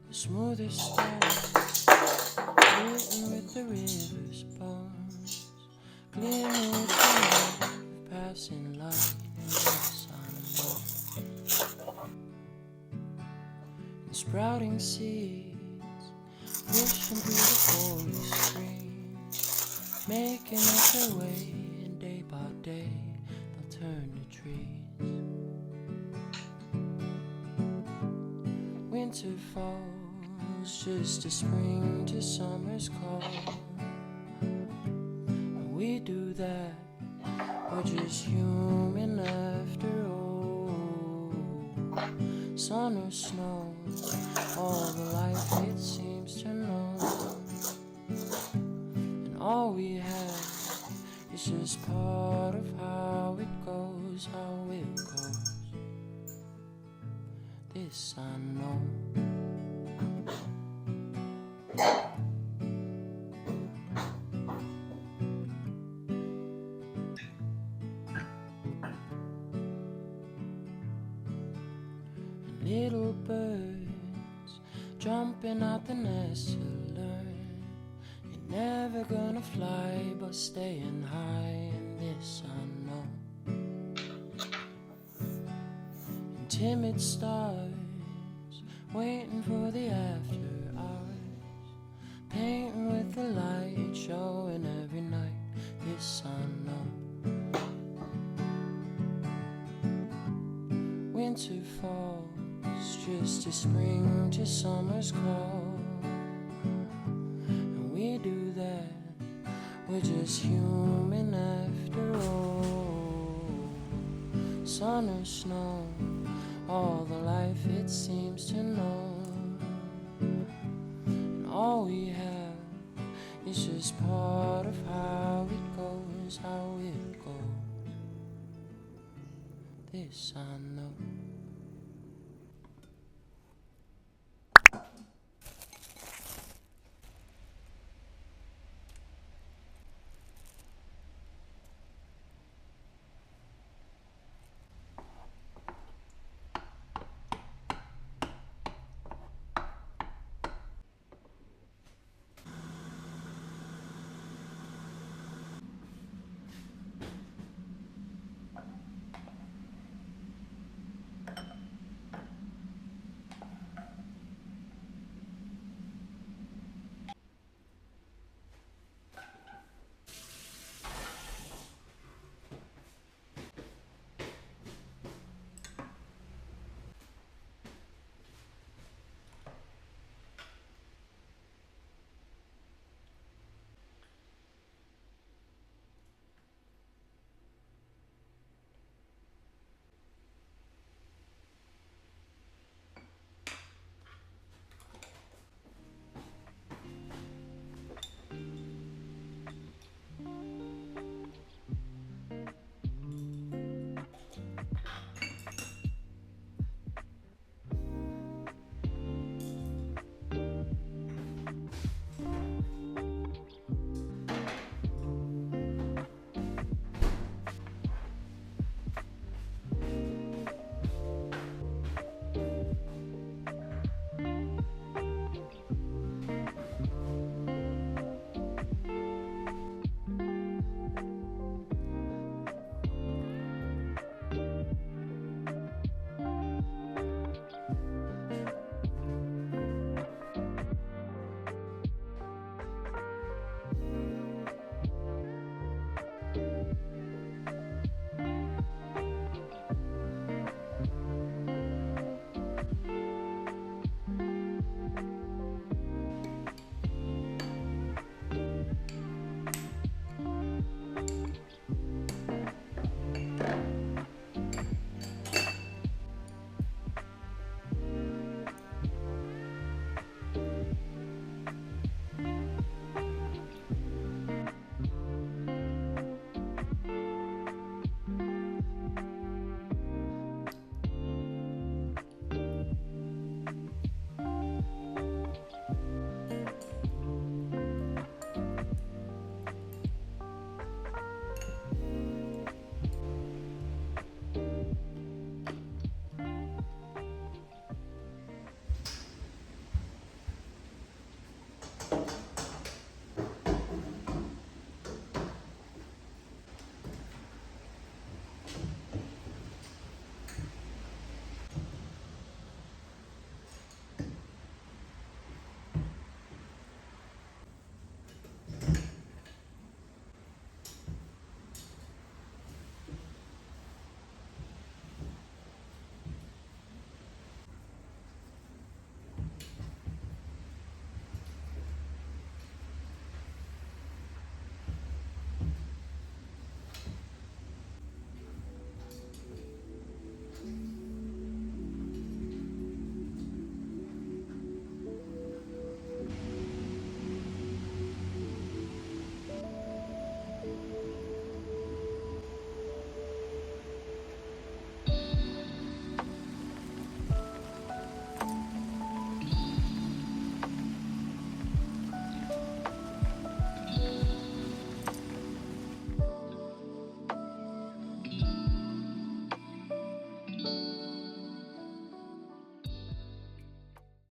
The smoothest stones, written with the river's bones, gleaming with the love, passing light in the sun, and sprouting seeds, pushing through the holy stream, making up their way, and day by day they'll turn to trees. Winter falls just as spring to summer's call, and we do that, we're just human after all. Sun or snow, all the life it seems to know, and all we have is just part of how it goes, this I know. Little birds jumping out the nest to learn you're never gonna fly, but staying high, and this I know. And timid stars waiting for the after hours, painting with the light, showing every night, this I know. Winter falls just as spring to summer's call, and we do that, we're just human after all. Sun or snow, all the life it seems to know, and all we have It's just part of how it goes, how it goes. This I know.